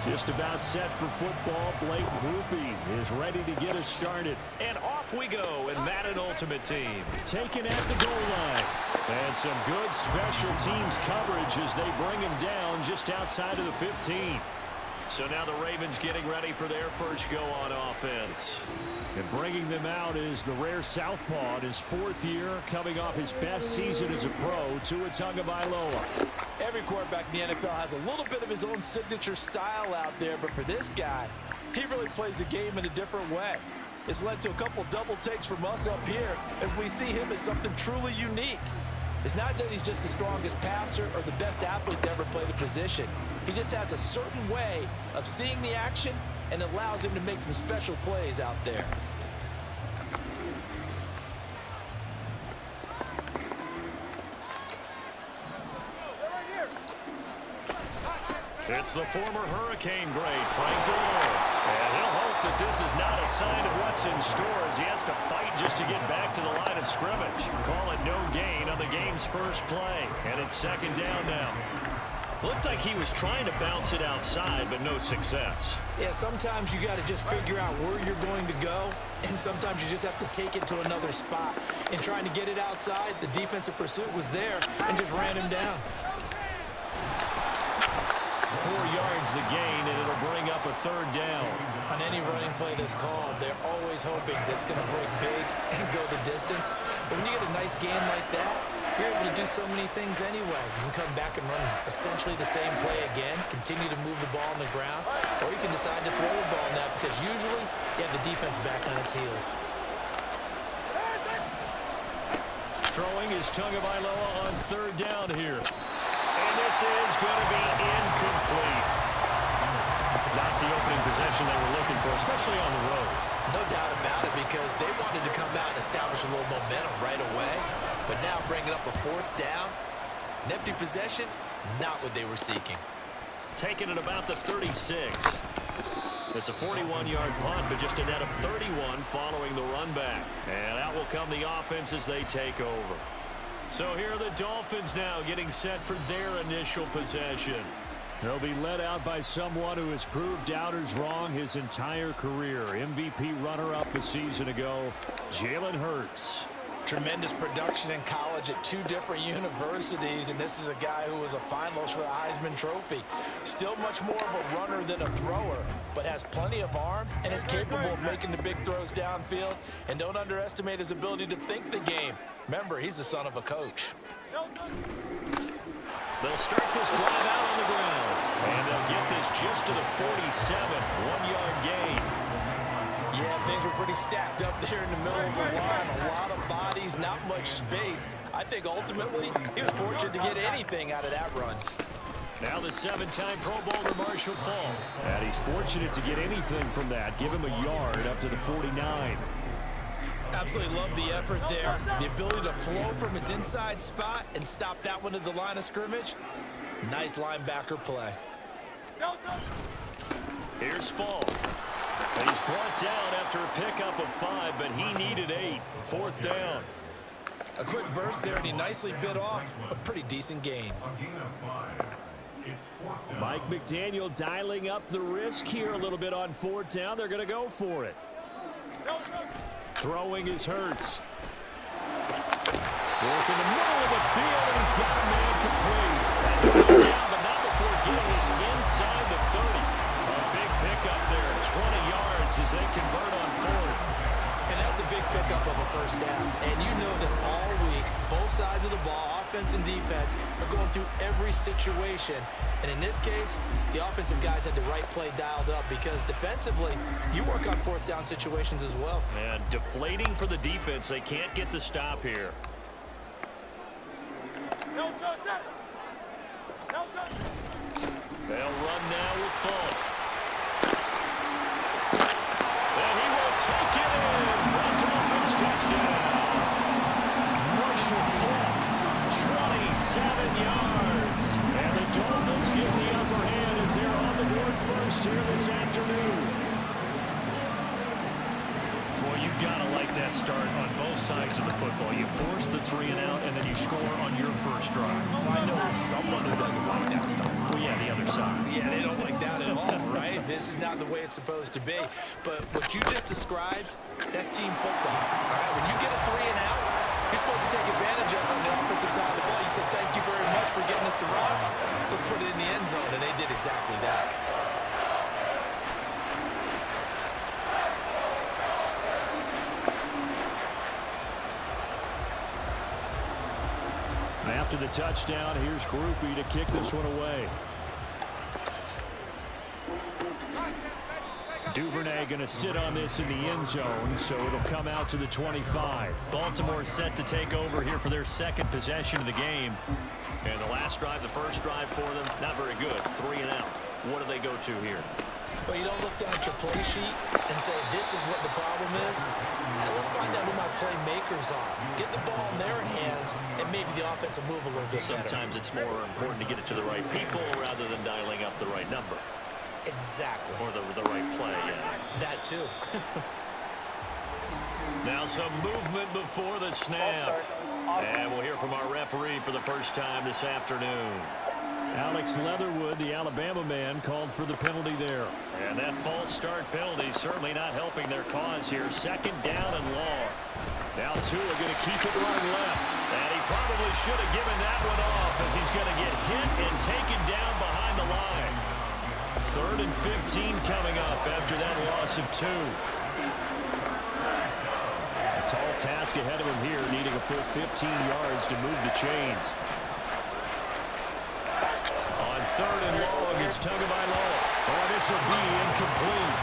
Just about set for football. Blake Groupie is ready to get us started. And off we go in Madden Ultimate Team. Taken at the goal line. And some good special teams coverage as they bring him down just outside of the 15. So now the Ravens getting ready for their first go on offense. And bringing them out is the rare southpaw in his 4th year, coming off his best season as a pro, Tua Tagovailoa. Every quarterback in the NFL has a little bit of his own signature style out there, but for this guy, he really plays the game in a different way. It's led to a couple double takes from us up here as we see him as something truly unique. It's not that he's just the strongest passer or the best athlete to ever play the position. He just has a certain way of seeing the action and allows him to make some special plays out there. It's the former Hurricane great, Frank Gore. And he'll hope that this is not a sign of what's in store as he has to fight just to get back to the line of scrimmage. Call it no gain on the game's first play. And it's 2nd down now. Looked like he was trying to bounce it outside, but no success. Yeah, sometimes you got to just figure out where you're going to go, and sometimes you just have to take it to another spot. In trying to get it outside, the defensive pursuit was there and just ran him down. 4 yards the gain, and it'll bring up a 3rd down. On any running play that's called, they're always hoping that's going to break big and go the distance. But when you get a nice gain like that, you're able to do so many things anyway. You can come back and run essentially the same play again, continue to move the ball on the ground, or you can decide to throw the ball now because usually you have the defense back on its heels. Throwing is Tagovailoa on 3rd down here. And this is going to be incomplete. Not the opening possession they were looking for, especially on the road. No doubt about it, because they wanted to come out and establish a little momentum right away. But now bringing up a 4th down, an empty possession, not what they were seeking. Taking it about the 36. It's a 41-yard punt, but just a net of 31 following the run back. And out will come the offense as they take over. So here are the Dolphins now getting set for their initial possession. They'll be led out by someone who has proved doubters wrong his entire career. MVP runner-up a season ago, Jalen Hurts. Tremendous production in college at 2 different universities, and this is a guy who was a finalist for the Heisman Trophy. Still much more of a runner than a thrower, but has plenty of arm and is capable of making the big throws downfield. And don't underestimate his ability to think the game. Remember, he's the son of a coach. They'll start this drive out on the ground, and they'll get this just to the 47, 1-yard gain. Yeah, things were pretty stacked up there in the middle of the line. A lot of bodies, not much space. I think ultimately he was fortunate to get anything out of that run. Now the 7-time Pro Bowler Marshall Faulk. And he's fortunate to get anything from that. Give him a yard up to the 49. Absolutely love the effort there. The ability to flow from his inside spot and stop that one at the line of scrimmage. Nice linebacker play. Here's Faulk. And he's brought down after a pickup of 5, but he needed 8. 4th down. A quick burst there, and he nicely bit off a pretty decent gain. Mike McDaniel dialing up the risk here a little bit on 4th down. They're going to go for it. Throwing is Hurts. Work in the middle of the field, and he's got a man complete. Down, but not before getting us inside the 30. A big pickup there, 20 yards as they convert on 4th. And that's a big pickup of a 1st down. And you know that all week, both sides of the ball, offense and defense, are going through every situation. And in this case, the offensive guys had the right play dialed up because defensively, you work on 4th down situations as well. And deflating for the defense. They can't get the stop here. They'll run now with Faulk. And he will take it in for a Dolphins touchdown. Marshall Faulk, 26 got to like that start on both sides of the football. You force the 3 and out, and then you score on your first drive. I know someone who doesn't like that start. Well, yeah, the other side. Yeah, they don't like that at all, right? This is not the way it's supposed to be. But what you just described, that's team football. All right, when you get a 3 and out, you're supposed to take advantage of it on the offensive side of the ball. You said, thank you very much for getting us the rock. Let's put it in the end zone, and they did exactly that. After the touchdown, here's Groupie to kick this one away. Duvernay going to sit on this in the end zone, so it'll come out to the 25. Baltimore set to take over here for their second possession of the game. And the last drive, the first drive for them, not very good. 3 and out. What do they go to here? Well, you don't look down at your play sheet and say, this is what the problem is. Now, let's find out who my playmakers are. Get the ball in their hands, and maybe the offense will move a little bit better. Sometimes it's more important to get it to the right people rather than dialing up the right number. Exactly. Or the right play, yeah. That too. Now some movement before the snap. And we'll hear from our referee for the first time this afternoon. Alex Leatherwood, the Alabama man, called for the penalty there. And that false start penalty certainly not helping their cause here. Second down and long. Now Tua going to keep it running left. And he probably should have given that one off as he's going to get hit and taken down behind the line. 3rd and 15 coming up after that loss of 2. A tall task ahead of him here, needing a full 15 yards to move the chains. On 3rd and long, it's Tagovailoa. Oh, this will be incomplete.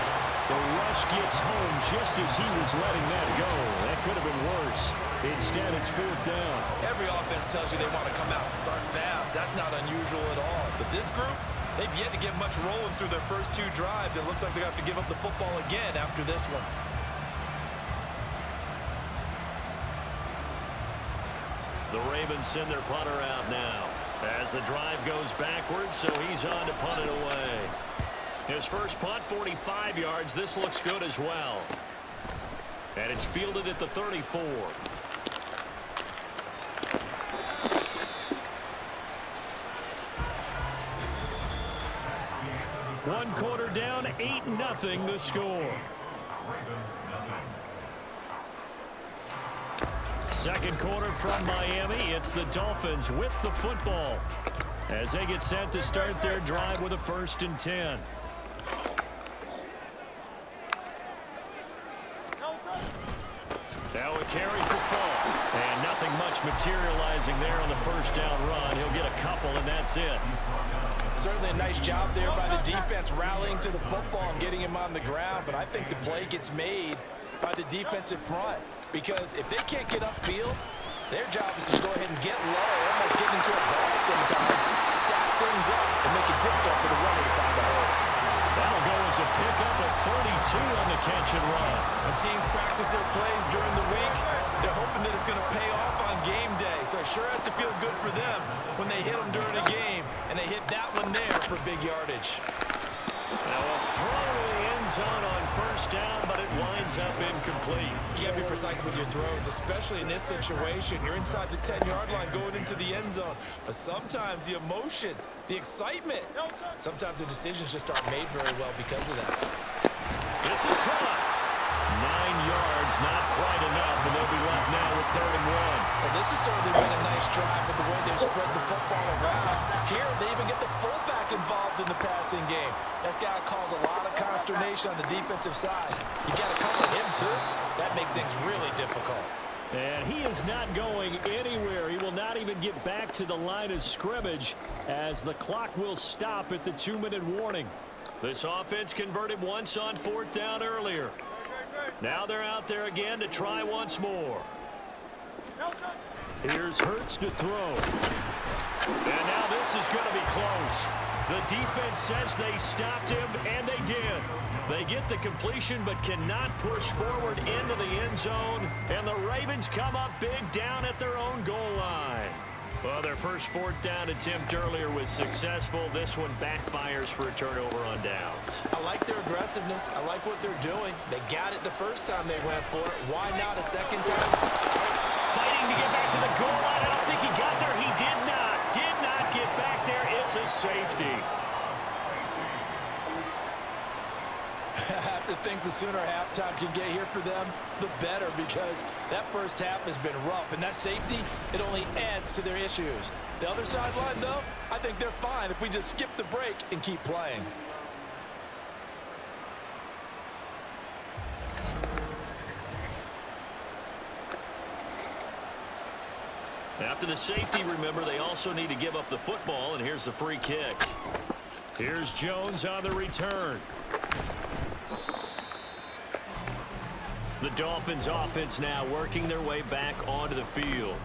The rush gets home just as he was letting that go. That could have been worse. Instead, it's 4th down. Every offense tells you they want to come out and start fast. That's not unusual at all. But this group, they've yet to get much rolling through their first 2 drives. It looks like they have to give up the football again after this one. The Ravens send their punter out now as the drive goes backwards, so he's on to punt it away. His first punt, 45 yards. This looks good as well. And it's fielded at the 34. One quarter down, 8-0 the score. Second quarter from Miami. It's the Dolphins with the football as they get set to start their drive with a 1st and 10. Now a carry for Falk. And nothing much materializing there on the first down run. He'll get a couple, and that's it. Certainly a nice job there by the defense rallying to the football and getting him on the ground, but I think the play gets made by the defensive front because if they can't get upfield, their job is to go ahead and get low, almost get into a ball sometimes, stack things up, and make it difficult for the runner to find a hole. That'll go as a pickup of 32 on the catch and run. When teams practice their plays during the week, they're hoping that it's going to pay off on game day. So it sure has to feel good for them when they hit them during a game, and they hit that one there for big yardage. Now a throw to the end zone on first down, but it winds up incomplete. You got to be precise with your throws, especially in this situation. You're inside the 10-yard line going into the end zone. But sometimes the emotion, the excitement, sometimes the decisions just aren't made very well because of that. This is caught. 9 yards, not quite enough, and they'll be left now with 3rd and 1. Well, this has certainly been a nice drive with the way they've spread the football around. Here, they even get the fullback involved in the passing game. That's got to cause a lot of consternation on the defensive side. You got to cover him, too. That makes things really difficult. And he is not going anywhere. He will not even get back to the line of scrimmage as the clock will stop at the 2-minute warning. This offense converted once on 4th down earlier. Now they're out there again to try once more. Here's Hurts to throw. And now this is going to be close. The defense says they stopped him, and they did. They get the completion but cannot push forward into the end zone, and the Ravens come up big down at their own goal line. Well, their first fourth down attempt earlier was successful. This one backfires for a turnover on downs. I like their aggressiveness. I like what they're doing. They got it the first time they went for it. Why not a second time? Fighting to get back to the goal line. I don't think he got there. He did not. Did not get back there. It's a safety. I have to think the sooner halftime can get here for them, the better, because that first half has been rough. And that safety, it only adds to their issues. The other sideline, though, I think they're fine if we just skip the break and keep playing. After the safety, remember, they also need to give up the football, and here's the free kick. Here's Jones on the return. The Dolphins offense now working their way back onto the field.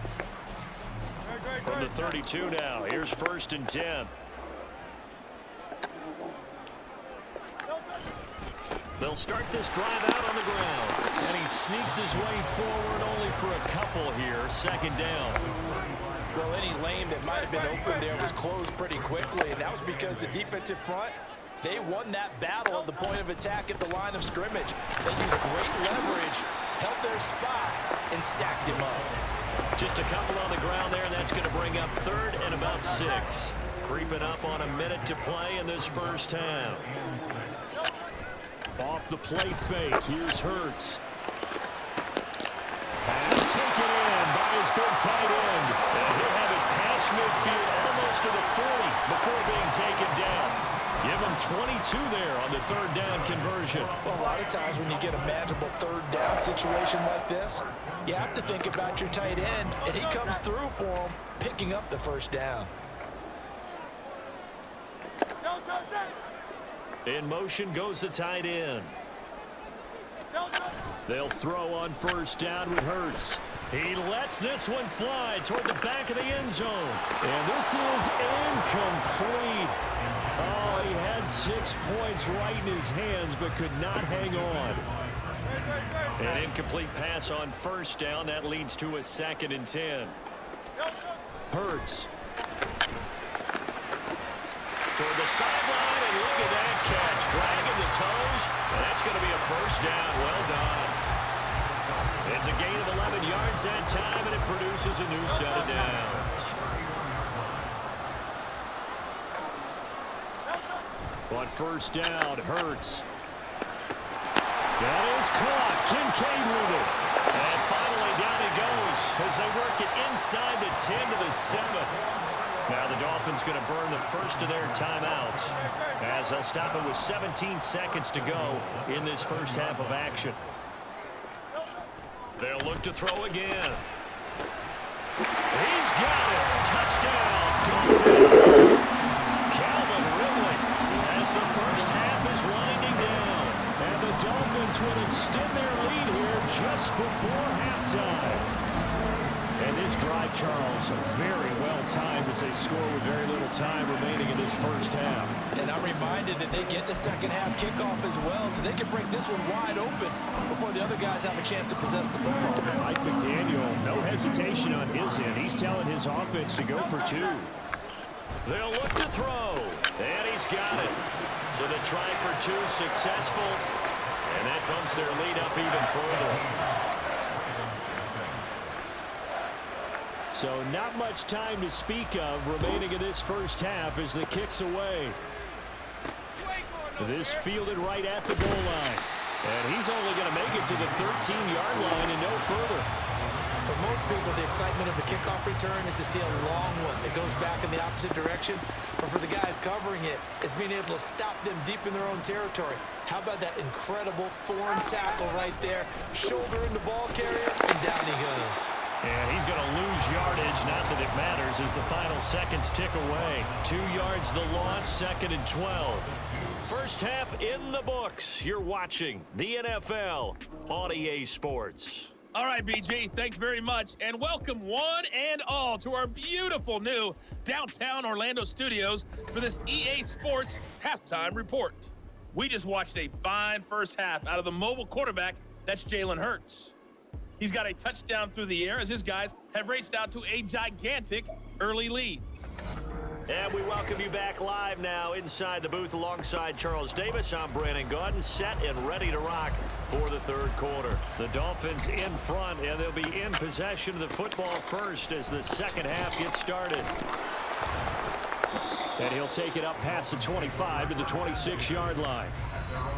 From the 32 now, here's 1st and 10. They'll start this drive out on the ground. And he sneaks his way forward only for a couple here. 2nd down. Well, any lane that might have been open there was closed pretty quickly, and that was because the defensive front, they won that battle at the point of attack at the line of scrimmage. They used great leverage, held their spot, and stacked him up. Just a couple on the ground there, and that's going to bring up 3rd and about 6. Creeping up on a minute to play in this first half. Off the play fake, here's Hurts. Pass taken in by his big tight end. And he'll have it past midfield almost to the 40 before being taken down. Give him 22 there on the 3rd down conversion. Well, a lot of times when you get a manageable 3rd down situation like this, you have to think about your tight end, and he comes through for him, picking up the 1st down. In motion goes the tight end. They'll throw on 1st down with Hurts. He lets this one fly toward the back of the end zone. And this is incomplete. Oh, he had 6 points right in his hands, but could not hang on. An incomplete pass on 1st down. That leads to a 2nd and 10. Hurts. Toward the sideline, and look at that catch. Dragging the toes. And that's going to be a 1st down. Well done. It's a gain of 11 yards that time, and it produces a new set of downs. On 1st down, Hurts. That is caught. Kincaid with it. And finally down he goes as they work it inside the 10 to the 7. Now the Dolphins going to burn the first of their timeouts as they'll stop it with 17 seconds to go in this first half of action. They'll look to throw again. He's got it. Touchdown, Dolphins. Calvin Ridley as the first half is winding down. And the Dolphins will extend their lead here just before halftime. And this drive, Charles, very well timed as they score with very little time remaining in this first half. And I'm reminded that they get the second half kickoff as well, so they can break this one wide open before the other guys have a chance to possess the football. Mike McDaniel, no hesitation on his end. He's telling his offense to go for 2. They'll look to throw, and he's got it. So the try for 2 successful, and that bumps their lead up even further. So not much time to speak of remaining in this first half as the kick's away. This fielded right at the goal line. And he's only going to make it to the 13-yard line and no further. For most people, the excitement of the kickoff return is to see a long one that goes back in the opposite direction. But for the guys covering it, it's being able to stop them deep in their own territory. How about that incredible form tackle right there? Shoulder in the ball carrier, and down he goes. And he's going to lose yardage, not that it matters, as the final seconds tick away. 2 yards the loss, 2nd and 12. First half in the books. You're watching the NFL on EA Sports. All right, BG, thanks very much. And welcome one and all to our beautiful new downtown Orlando studios for this EA Sports halftime report. We just watched a fine first half out of the mobile quarterback, that's Jalen Hurts. He's got a touchdown through the air as his guys have raced out to a gigantic early lead. And we welcome you back live now inside the booth alongside Charles Davis. I'm Brandon Gaudin, set and ready to rock for the third quarter. The Dolphins in front, and they'll be in possession of the football first as the second half gets started. And he'll take it up past the 25 to the 26-yard line.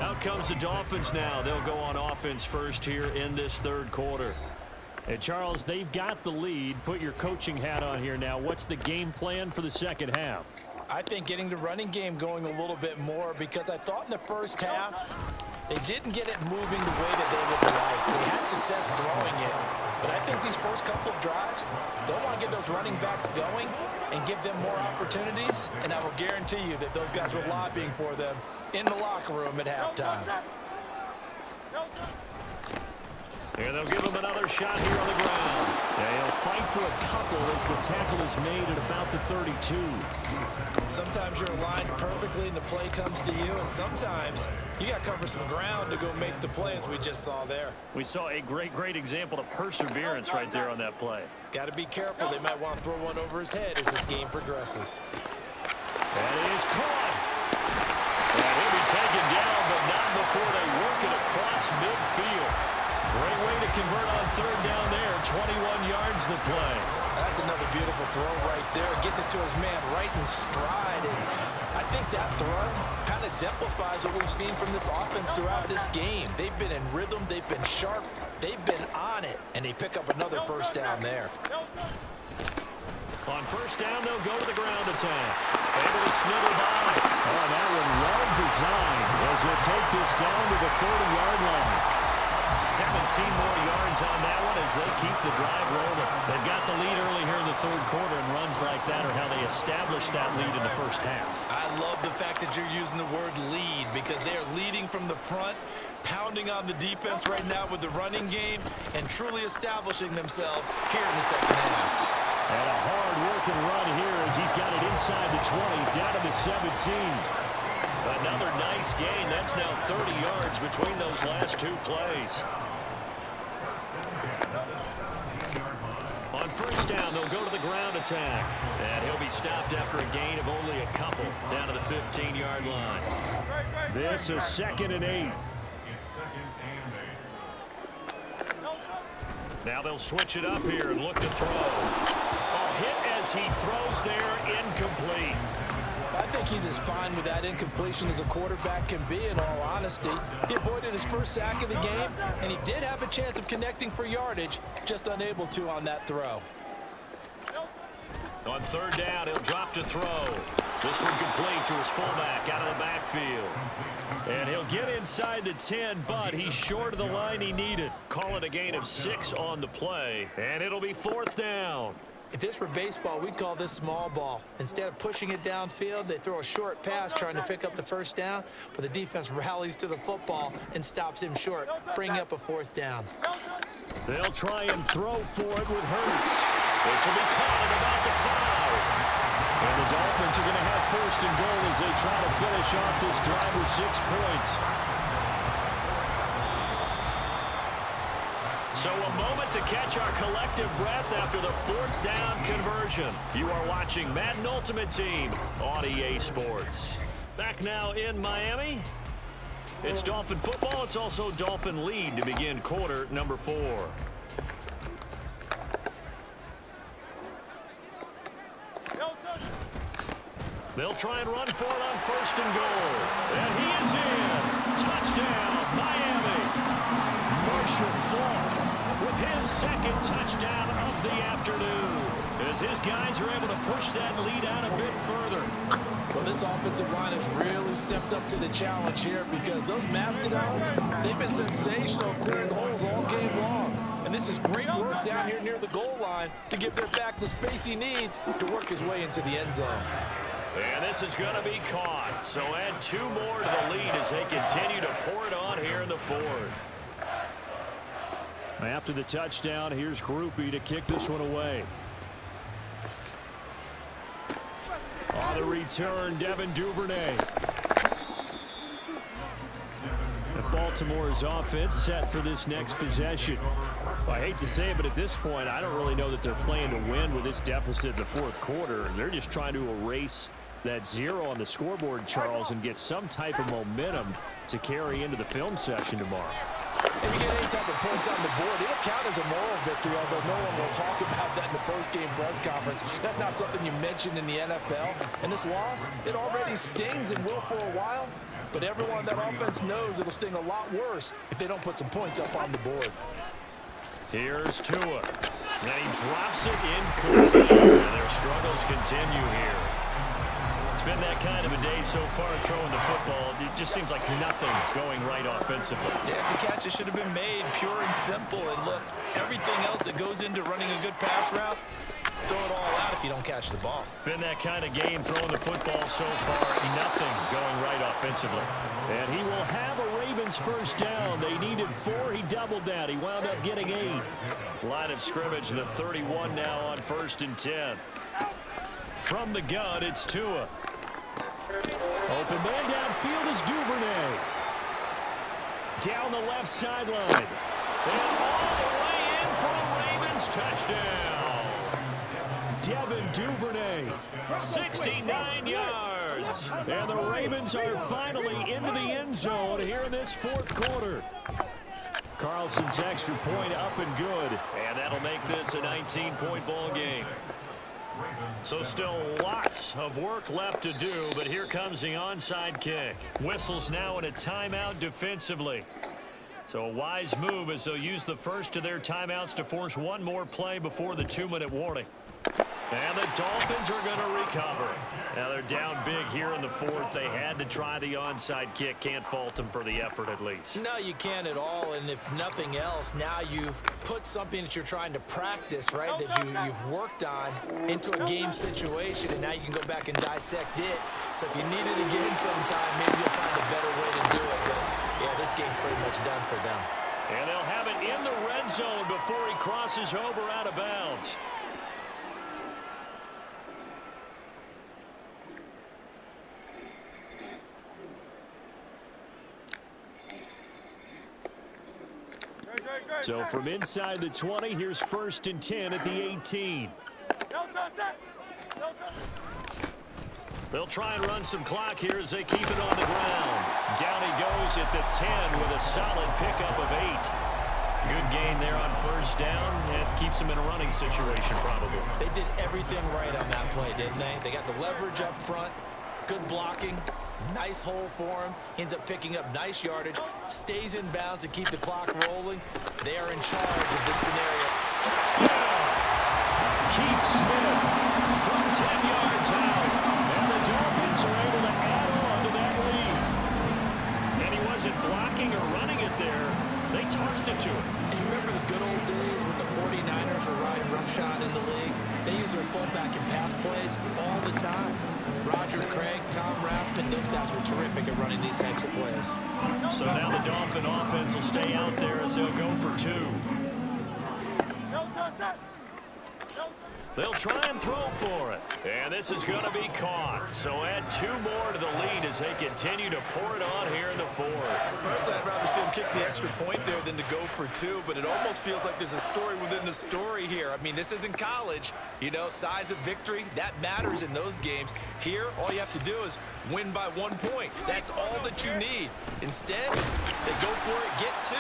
Out comes the Dolphins now. They'll go on offense first here in this third quarter. And Charles, they've got the lead. Put your coaching hat on here now. What's the game plan for the second half? I think getting the running game going a little bit more, because I thought in the first half they didn't get it moving the way that they would like. They had success throwing it, but I think these first couple of drives, they'll want to get those running backs going and give them more opportunities, and I will guarantee you that those guys were lobbying for them in the locker room at halftime. And they'll give him another shot here on the ground. Yeah, he'll fight for a couple as the tackle is made at about the 32. Sometimes you're aligned perfectly and the play comes to you, and sometimes you got to cover some ground to go make the play, as we just saw there. We saw a great example of perseverance right there on that play. Got to be careful. They might want to throw one over his head as this game progresses. That is caught. And he'll be taken down, but not before they work it across midfield. Great way to convert on third down there. 21 yards the play. That's another beautiful throw right there. Gets it to his man right in stride. And I think that throw kind of exemplifies what we've seen from this offense throughout this game. They've been in rhythm. They've been sharp. They've been on it. And they pick up another first down there. On first down, they'll go to the ground attack. Able to sniggle by. Oh, that one well designed as they'll take this down to the 40-yard line. 17 more yards on that one as they keep the drive rolling. They've got the lead early here in the third quarter, and runs like that are how they establish that lead in the first half. I love the fact that you're using the word lead, because they are leading from the front, pounding on the defense right now with the running game, and truly establishing themselves here in the second half. And a hard-working run here as he's got it inside the 20, down to the 17. Another nice gain. That's now 30 yards between those last two plays. On first down, they'll go to the ground attack. And he'll be stopped after a gain of only a couple, down to the 15-yard line. This is 2nd and 8. Now they'll switch it up here and look to throw. A hit as he throws there, incomplete. I think he's as fine with that incompletion as a quarterback can be, in all honesty. He avoided his first sack of the game, and he did have a chance of connecting for yardage, just unable to on that throw. On third down, he'll drop to throw. This one complete to his fullback out of the backfield. And he'll get inside the 10, but he's short of the line he needed. Call it a gain of 6 on the play, and it'll be 4th down. If this were baseball, we'd call this small ball. Instead of pushing it downfield, they throw a short pass trying to pick up the first down, but the defense rallies to the football and stops him short, bringing up a 4th down. They'll try and throw for it with Hurts. This will be caught at about the 5. And the Dolphins are going to have 1st and goal as they try to finish off this drive with 6 points. So a moment to catch our collective breath after the 4th down conversion. You are watching Madden Ultimate Team on EA Sports. Back now in Miami. It's Dolphin football. It's also Dolphin lead to begin quarter number 4. They'll try and run for it on 1st and goal. And he is in. Touchdown, Miami. Marshall Faulk with his 2nd touchdown of the afternoon, as his guys are able to push that lead out a bit further. Well, this offensive line has really stepped up to the challenge here, because those Mastodons, they've been sensational clearing holes all game long. And this is great work down here near the goal line to give their back the space he needs to work his way into the end zone. And this is going to be caught. So add 2 more to the lead as they continue to pour it on here in the 4th. After the touchdown, here's Groupie to kick this one away. On the return, Devin Duvernay. The ball Baltimore's offense set for this next possession. Well, I hate to say it, but at this point, I don't really know that they're playing to win with this deficit in the fourth quarter. They're just trying to erase that 0 on the scoreboard, Charles, and get some type of momentum to carry into the film session tomorrow. If you get any type of points on the board, it'll count as a moral victory, although no one will talk about that in the post-game press conference. That's not something you mention in the NFL. And this loss, it already stings and will for a while. But everyone on that offense knows it'll sting a lot worse if they don't put some points up on the board. Here's Tua. And he drops it incomplete. And their struggles continue here. It's been that kind of a day so far throwing the football. It just seems like nothing going right offensively. Yeah, it's a catch that should have been made, pure and simple. And look, everything else that goes into running a good pass route, throw it all out if you don't catch the ball. Been that kind of game throwing the football so far. Nothing going right offensively. And he will have a Ravens first down. They needed 4. He doubled that. He wound up getting 8. Line of scrimmage, the 31 now on 1st and 10. From the gun, it's Tua. Open man downfield is Duvernay. Down the left sideline. And all the way in for a Ravens touchdown. Devin Duvernay, 69 yards. And the Ravens are finally into the end zone here in this fourth quarter. Carlson's extra point up and good. And that'll make this a 19-point ball game. So still lots of work left to do, but here comes the onside kick. Whistles now in a timeout defensively. So a wise move as they'll use the first of their timeouts to force one more play before the 2-minute warning. And the Dolphins are going to recover. Now they're down big here in the fourth. They had to try the onside kick. Can't fault them for the effort at least. No, you can't at all. And if nothing else, now you've put something that you're trying to practice, right, that you've worked on into a game situation, and now you can go back and dissect it. So if you need it again sometime, maybe you'll find a better way to do it. But, yeah, this game's pretty much done for them. And they'll have it in the red zone before he crosses over out of bounds. So from inside the 20, here's 1st and 10 at the 18. They'll try and run some clock here as they keep it on the ground. Down he goes at the 10 with a solid pickup of 8. Good gain there on 1st down. It keeps them in a running situation probably. They did everything right on that play, didn't they? They got the leverage up front, good blocking. Nice hole for him. Ends up picking up nice yardage. Stays in bounds to keep the clock rolling. They are in charge of this scenario. Touchdown! Keith Smith from 10 yards out. And the Dolphins are able to add on to that lead. And he wasn't blocking or running it there. They tossed it to him. And you remember the good old days when the 49ers were riding roughshod in the league? They use their fullback and pass plays all the time. Roger Craig, Tom Rathman, those guys were terrific at running these types of plays. So now the Dolphin offense will stay out there as they'll go for 2. They'll try and throw for it. And this is going to be caught. So add 2 more to the lead as they continue to pour it on here in the fourth. Personally, I'd rather see him kick the extra point there than to go for 2, but it almost feels like there's a story within the story here. I mean, this isn't college. You know, size of victory, that matters in those games. Here, all you have to do is win by 1 point. That's all that you need. Instead, they go for it, get 2.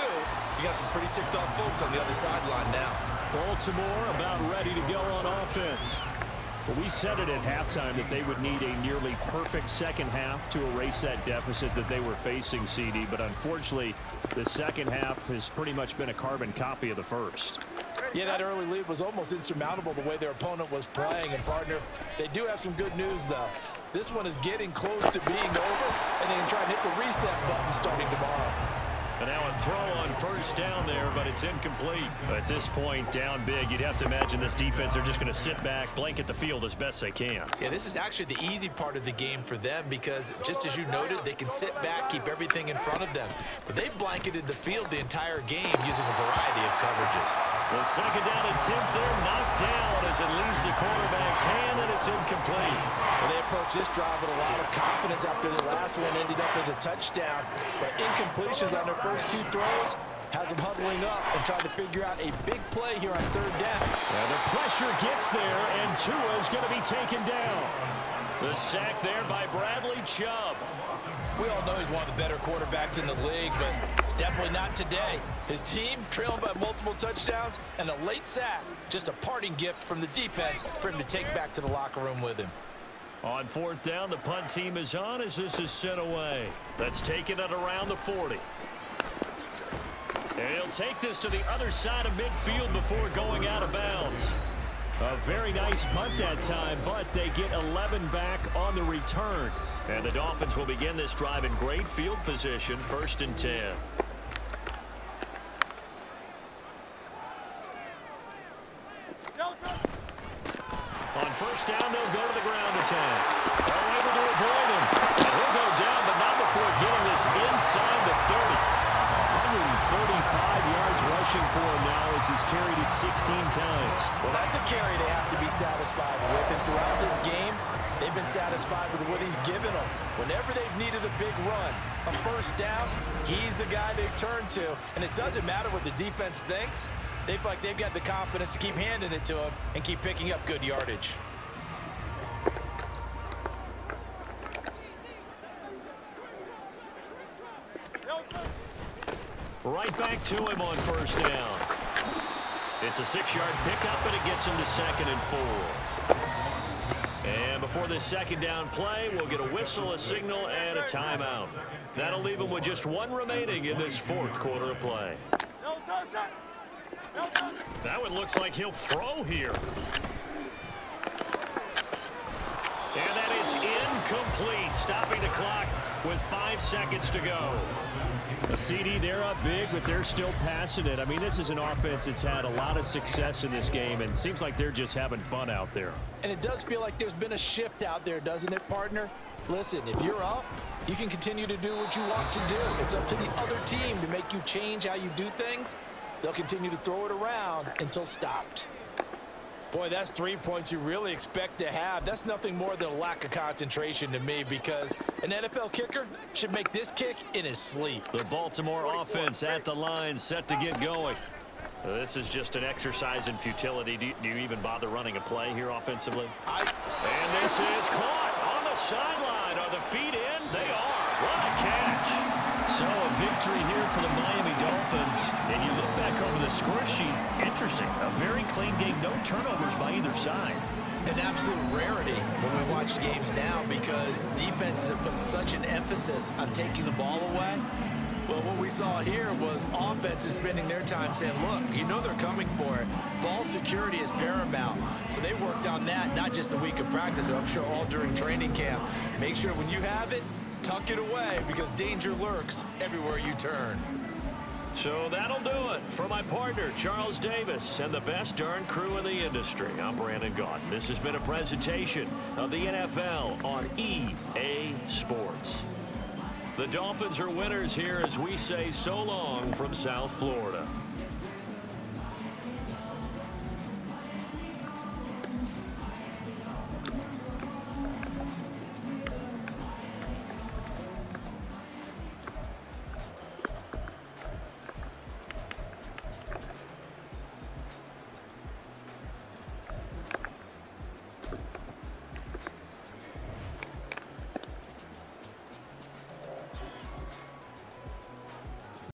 You got some pretty ticked off folks on the other sideline now. Baltimore about ready to go on offense. Well, we said it at halftime that they would need a nearly perfect second half to erase that deficit that they were facing, CD. But unfortunately, the second half has pretty much been a carbon copy of the first. Yeah, that early lead was almost insurmountable the way their opponent was playing. And, partner, they do have some good news, though. This one is getting close to being over, and they can try and hit the reset button starting tomorrow. And now a throw on 1st down there, but it's incomplete. At this point, down big, you'd have to imagine this defense are just going to sit back, blanket the field as best they can. Yeah, this is actually the easy part of the game for them because, just as you noted, they can sit back, keep everything in front of them. But they've blanketed the field the entire game using a variety of coverages. The second down attempt there knocked down as it leaves the quarterback's hand, and it's incomplete. Well, they approached this drive with a lot of confidence after the last one ended up as a touchdown. But incompletions on their first two throws has them huddling up and trying to figure out a big play here on third down. And the pressure gets there, and Tua's going to be taken down. The sack there by Bradley Chubb. We all know he's one of the better quarterbacks in the league, but definitely not today. His team trailing by multiple touchdowns, and a late sack, just a parting gift from the defense for him to take back to the locker room with him. On fourth down, the punt team is on as this is sent away. Let's take it at around the 40. And he'll take this to the other side of midfield before going out of bounds. A very nice punt that time, but they get 11 back on the return. And the Dolphins will begin this drive in great field position, 1st and 10. On first down, they'll go to the ground attack. They're able to avoid him. And he'll go down, but not before getting this inside the 30. 135 yards rushing for him now as he's carried it 16 times. Well, that's a carry they have to be satisfied with. And throughout this game, they've been satisfied with what he's given them. Whenever they've needed a big run, a first down, he's the guy they've turned to. And it doesn't matter what the defense thinks. They feel like they've got the confidence to keep handing it to him and keep picking up good yardage. Right back to him on first down. It's a 6-yard pickup, but it gets him to 2nd and 4. And before this second down play, we'll get a whistle, a signal, and a timeout. That'll leave him with just one remaining in this 4th quarter of play. That one looks like he'll throw here. And that is incomplete, stopping the clock with 5 seconds to go. A CD, they're up big, but they're still passing it. I mean, this is an offense that's had a lot of success in this game, and it seems like they're just having fun out there. And it does feel like there's been a shift out there, doesn't it, partner? Listen, if you're up, you can continue to do what you want to do. It's up to the other team to make you change how you do things. They'll continue to throw it around until stopped. Boy, that's 3 points you really expect to have. That's nothing more than a lack of concentration to me, because an NFL kicker should make this kick in his sleep. The Baltimore offense at the line, set to get going. This is just an exercise in futility. Do you even bother running a play here offensively? And this is caught on the sideline. Are the feet in? They are. What a catch. So a victory here for the Miami Dolphins. And you look back over the score sheet. Interesting. A very clean game. No turnovers by either side. An absolute rarity when we watch games now, because defenses have put such an emphasis on taking the ball away. Well, what we saw here was offenses spending their time saying, look, you know they're coming for it. Ball security is paramount. So they worked on that, not just a week of practice, but I'm sure all during training camp. Make sure when you have it, tuck it away, because danger lurks everywhere you turn. So that'll do it for my partner, Charles Davis, and the best darn crew in the industry. I'm Brandon Gaudin. This has been a presentation of the NFL on EA Sports. The Dolphins are winners here as we say so long from South Florida.